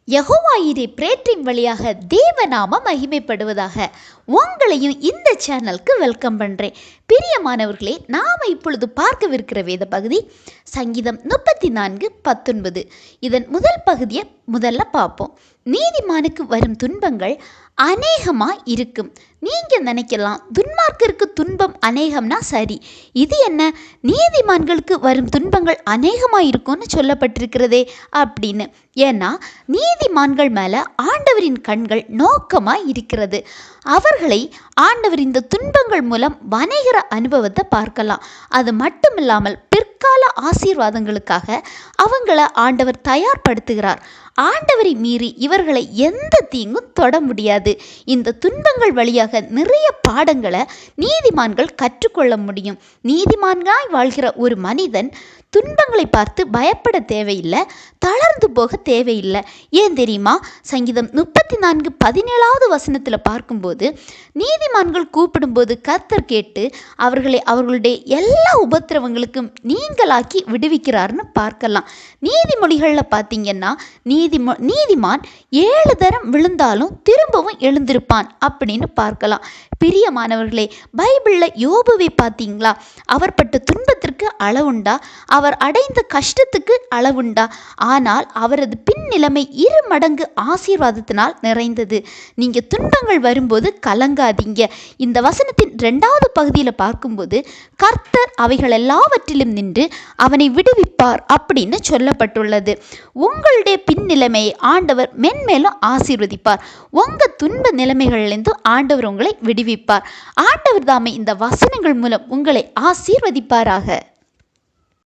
யெகோவாயிரை பிரேற்றின் வழியாக தேவநாம மகிமைப்படுவதாக. உங்களையும் இந்த சேனலுக்கு வெல்கம் பண்ணுறேன். பிரியமானவர்களே, நாம் இப்பொழுது பார்க்கவிருக்கிற வேத பகுதி சங்கீதம் 34:19. இதன் முதல் பகுதியை முதல்ல பார்ப்போம். நீதிமானுக்கு வரும் துன்பங்கள் அநேகமாக இருக்கும். நீங்கள் நினைக்கலாம், துன்மார்க்கருக்கு துன்பம் அநேகம்னா சரி, இது என்ன நீதிமான்களுக்கு வரும் துன்பங்கள் அநேகமாக இருக்கும்னு சொல்லப்பட்டிருக்கிறதே அப்படின்னு. ஏன்னா நீதிமான்கள் மேலே ஆண்டவரின் கண்கள் நோக்கமாக இருக்கிறது. அவர்களை ஆண்டவர் இந்த துன்பங்கள் மூலம் வணைகிற அனுபவத்தை பார்க்கலாம். அது மட்டும் இல்லாமல் பிற்கால ஆசீர்வாதங்களுக்காக அவங்கள ஆண்டவர் தயார்படுத்துகிறார். ஆண்டவரை மீறி இவர்களை எந்த தீங்கும் தொட முடியாது. இந்த துன்பங்கள் வழியாக நிறைய பாடங்களை நீதிமான்கள் கற்றுக்கொள்ள முடியும். நீதிமான்களாய் வாழ்கிற ஒரு மனிதன் துன்பங்களை பார்த்து பயப்பட தேவையில்லை, தளர்ந்து போக தேவையில்லை. ஏன் தெரியுமா? சங்கீதம் 34:17 பார்க்கும்போது, நீதிமான்கள் கூப்பிடும்போது கர்த்தர் கேட்டு அவர்களை அவர்களுடைய எல்லா உபத்திரவங்களுக்கும் நீங்களாக்கி விடுவிக்கிறார்னு பார்க்கலாம். நீதிமொழிகளில் பார்த்தீங்கன்னா, நீதிமான் 7 தரம் விழுந்தாலும் திரும்பவும் எழுந்திருப்பான் அப்படின்னு பார்க்கலாம். பிரியமானவர்களே, பைபிளில் யோபுவை பார்த்தீங்களா? அவர் பட்ட துன்பத்திற்கு அளவுண்டா? அவர் அடைந்த கஷ்டத்துக்கு அளவுண்டா? ஆனால் அவரது பின் நிலைமை 2 மடங்கு ஆசீர்வாதத்தினால் நிறைந்தது. நீங்கள் துன்பங்கள் வரும்போது கலங்காதீங்க. இந்த வசனத்தின் 2வது பகுதியில் பார்க்கும்போது, கர்த்தர் அவைகள் எல்லாவற்றிலும் நின்று அவனை விடுவிப்பார் அப்படின்னு சொல்லப்பட்டுள்ளது. உங்களுடைய பின் நிலைமையை ஆண்டவர் மென்மேலும் ஆசீர்வதிப்பார். உங்கள் துன்ப நிலைமைகளிலிருந்து ஆண்டவர் உங்களை விடுவிப்பார். ஆண்டவர் தாமே இந்த வசனங்கள் மூலம் உங்களை ஆசீர்வதிப்பாராக.